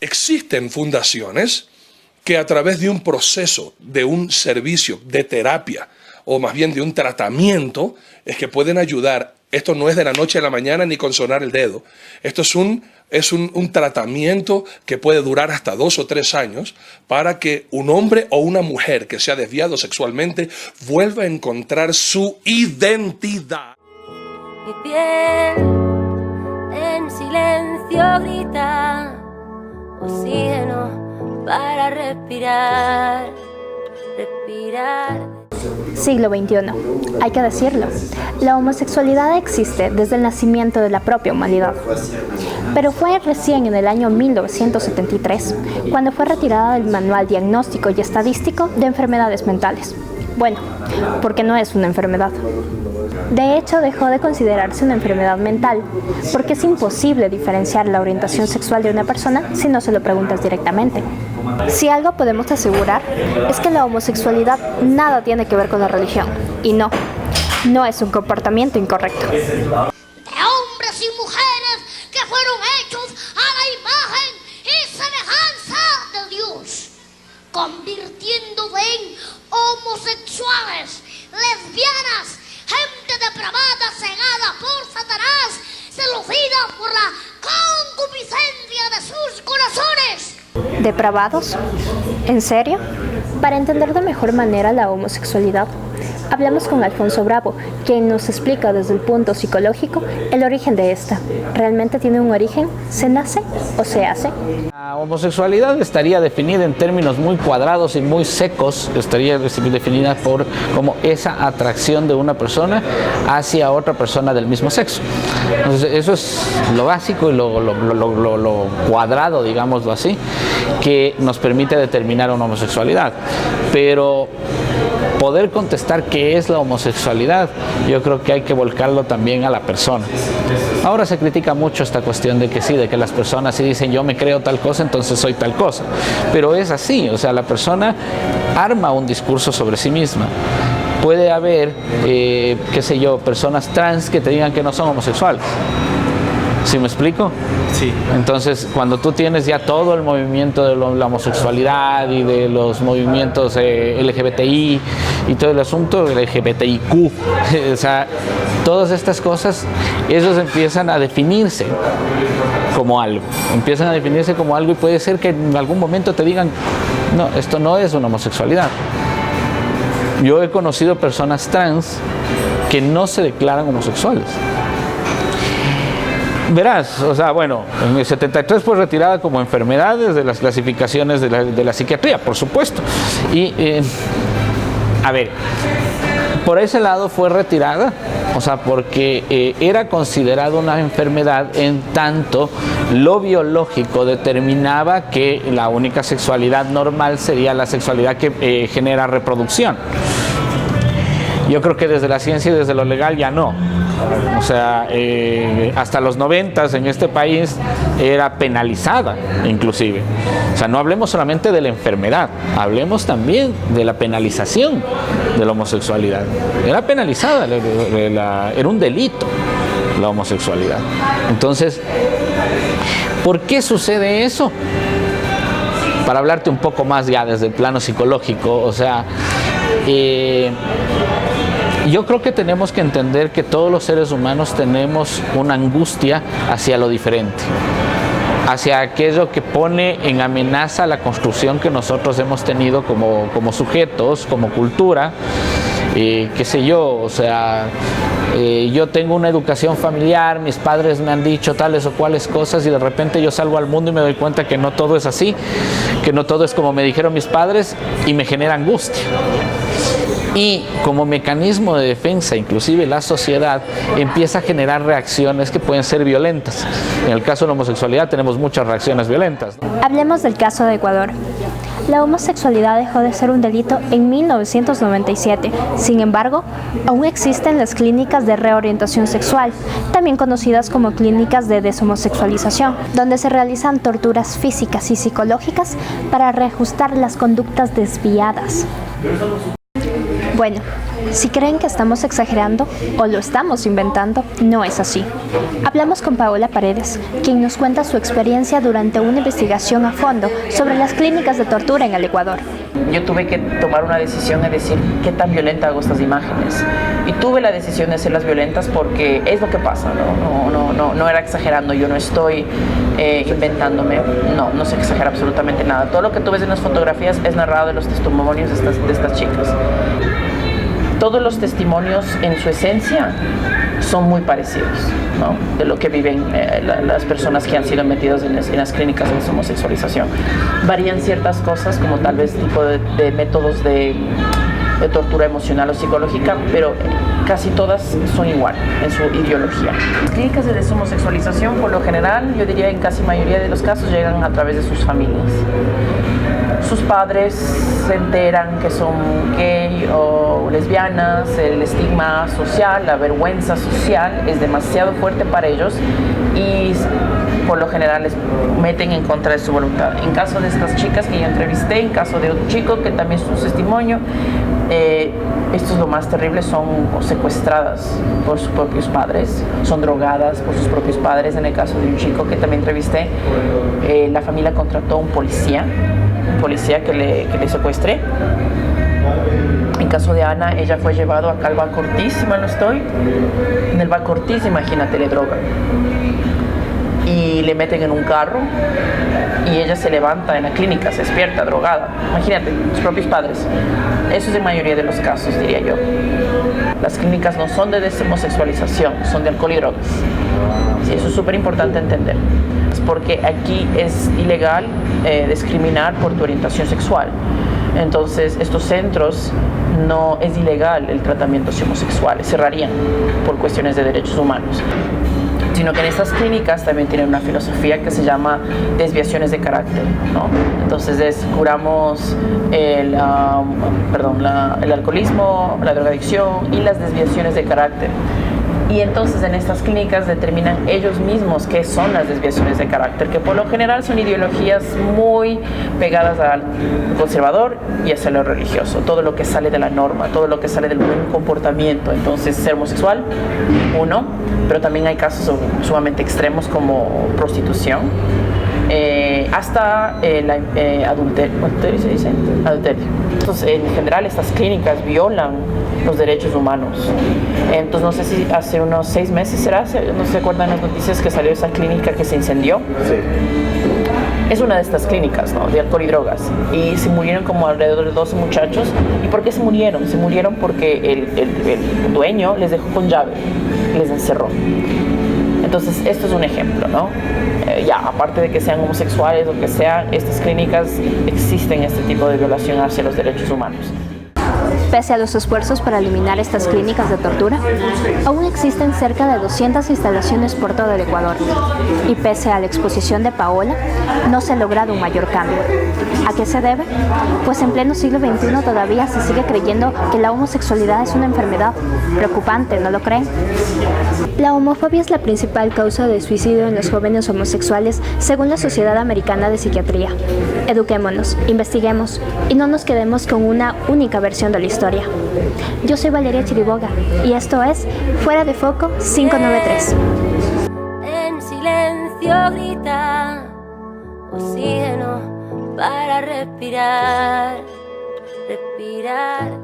Existen fundaciones que a través de un proceso, de un servicio, de terapia, o más bien de un tratamiento, es que pueden ayudar. Esto no es de la noche a la mañana ni con sonar el dedo. Esto es un tratamiento que puede durar hasta 2 o 3 años para que un hombre o una mujer que se ha desviado sexualmente vuelva a encontrar su identidad. Mi piel en silencio grita, oxígeno para respirar, respirar. Siglo XXI. Hay que decirlo, la homosexualidad existe desde el nacimiento de la propia humanidad. Pero fue recién en el año 1973 cuando fue retirada del Manual Diagnóstico y Estadístico de Enfermedades Mentales. Bueno, porque no es una enfermedad. De hecho, dejó de considerarse una enfermedad mental, porque es imposible diferenciar la orientación sexual de una persona si no se lo preguntas directamente. Si algo podemos asegurar es que la homosexualidad nada tiene que ver con la religión, y no es un comportamiento incorrecto. De hombres y mujeres que fueron hechos a la imagen y semejanza de Dios, convirtiéndose en homosexuales, lesbianas, gente depravada, cegada por Satanás, seducida por la concupiscencia de sus corazones. ¿Depravados? ¿En serio? Para entender de mejor manera la homosexualidad, hablamos con Alfonso Bravo, quien nos explica desde el punto psicológico el origen de esta. ¿Realmente tiene un origen? ¿Se nace o se hace? La homosexualidad estaría definida en términos muy cuadrados y muy secos, estaría definida por como esa atracción de una persona hacia otra persona del mismo sexo. Entonces, eso es lo básico y lo cuadrado, digámoslo así, que nos permite determinar una homosexualidad. Pero poder contestar qué es la homosexualidad, yo creo que hay que volcarlo también a la persona. Ahora se critica mucho esta cuestión de que sí, de que las personas sí dicen yo me creo tal cosa, entonces soy tal cosa. Pero es así, o sea, la persona arma un discurso sobre sí misma. Puede haber, qué sé yo, personas trans que te digan que no son homosexuales. ¿Sí me explico? Sí. Entonces, cuando tú tienes ya todo el movimiento de la homosexualidad y de los movimientos LGBTI y todo el asunto LGBTIQ, o sea, todas estas cosas, ellos empiezan a definirse como algo. Empiezan a definirse como algo y puede ser que en algún momento te digan, no, esto no es una homosexualidad. Yo he conocido personas trans que no se declaran homosexuales. Verás, o sea, bueno, en el 73 fue retirada como enfermedades de las clasificaciones de la psiquiatría, por supuesto. Y, a ver, por ese lado fue retirada, o sea, porque era considerada una enfermedad en tanto lo biológico determinaba que la única sexualidad normal sería la sexualidad que genera reproducción. Yo creo que desde la ciencia y desde lo legal ya no. O sea, hasta los 90 en este país era penalizada inclusive. O sea, no hablemos solamente de la enfermedad, hablemos también de la penalización de la homosexualidad. Era penalizada, era un delito la homosexualidad. Entonces, ¿por qué sucede eso? Para hablarte un poco más ya desde el plano psicológico, o sea, yo creo que tenemos que entender que todos los seres humanos tenemos una angustia hacia lo diferente, hacia aquello que pone en amenaza la construcción que nosotros hemos tenido como sujetos, como cultura, qué sé yo, o sea, yo tengo una educación familiar, mis padres me han dicho tales o cuales cosas y de repente yo salgo al mundo y me doy cuenta que no todo es así, que no todo es como me dijeron mis padres y me genera angustia. Y como mecanismo de defensa, inclusive la sociedad empieza a generar reacciones que pueden ser violentas. En el caso de la homosexualidad tenemos muchas reacciones violentas, ¿no? Hablemos del caso de Ecuador. La homosexualidad dejó de ser un delito en 1997. Sin embargo, aún existen las clínicas de reorientación sexual, también conocidas como clínicas de deshomosexualización, donde se realizan torturas físicas y psicológicas para reajustar las conductas desviadas. Bueno, Si creen que estamos exagerando o lo estamos inventando, no es así. Hablamos con Paola Paredes, quien nos cuenta su experiencia durante una investigación a fondo sobre las clínicas de tortura en el Ecuador. Yo tuve que tomar una decisión de decir qué tan violenta hago estas imágenes. Y tuve la decisión de hacerlas violentas porque es lo que pasa, no era exagerando, yo no estoy inventándome, no se exagera absolutamente nada. Todo lo que tú ves en las fotografías es narrado en los testimonios de estas chicas. Todos los testimonios en su esencia son muy parecidos, ¿no? De lo que viven las personas que han sido metidas en las clínicas de deshomosexualización. Varían ciertas cosas, como tal vez tipo de métodos de tortura emocional o psicológica, pero casi todas son igual en su ideología. Las clínicas de deshomosexualización, por lo general, yo diría en casi mayoría de los casos, llegan a través de sus familias. Sus padres se enteran que son gay o lesbianas, el estigma social, la vergüenza social es demasiado fuerte para ellos y por lo general les meten en contra de su voluntad. En caso de estas chicas que yo entrevisté, en caso de un chico que también es un testimonio, esto es lo más terrible, son secuestradas por sus propios padres, son drogadas por sus propios padres. En el caso de un chico que también entrevisté, la familia contrató un policía que le secuestré. En caso de Ana, ella fue llevada acá al Baco Ortiz, si mal no estoy. En el Baco Ortiz, imagínate, le drogan. Y le meten en un carro y ella se levanta en la clínica, se despierta drogada. Imagínate, sus propios padres. Eso es en mayoría de los casos, diría yo. Las clínicas no son de deshomosexualización, son de alcohol y drogas. Sí, eso es súper importante entender. Porque aquí es ilegal discriminar por tu orientación sexual. Entonces, estos centros no es ilegal el tratamiento de homosexuales, cerrarían por cuestiones de derechos humanos. Sino que en estas clínicas también tienen una filosofía que se llama desviaciones de carácter, ¿no? Entonces curamos el alcoholismo, la drogadicción y las desviaciones de carácter. Y entonces en estas clínicas determinan ellos mismos qué son las desviaciones de carácter, que por lo general son ideologías muy pegadas al conservador y hacia lo religioso, todo lo que sale de la norma, todo lo que sale del buen comportamiento. Entonces ser homosexual, uno, pero también hay casos sumamente extremos como prostitución, hasta adulterio, ¿se dice? Adulterio. Entonces, en general, estas clínicas violan los derechos humanos. Entonces, no sé si hace unos 6 meses, no se acuerdan las noticias que salió esa clínica que se incendió. Sí. Es una de estas clínicas, ¿no? De alcohol y drogas. Y se murieron como alrededor de 12 muchachos. ¿Y por qué se murieron? Se murieron porque el dueño les dejó con llave, les encerró. Entonces, esto es un ejemplo, ¿no? Aparte de que sean homosexuales o que sea, estas clínicas existen este tipo de violación hacia los derechos humanos. Pese a los esfuerzos para eliminar estas clínicas de tortura, aún existen cerca de 200 instalaciones por todo el Ecuador. Y pese a la exposición de Paola, no se ha logrado un mayor cambio. ¿A qué se debe? Pues en pleno siglo XXI todavía se sigue creyendo que la homosexualidad es una enfermedad. Preocupante, ¿no lo creen? La homofobia es la principal causa de suicidio en los jóvenes homosexuales según la Sociedad Americana de Psiquiatría. Eduquémonos, investiguemos y no nos quedemos con una única versión de la historia. Yo soy Valeria Chiriboga y esto es Fuera de Foco 593. En silencio grita, oxígeno para respirar, respirar.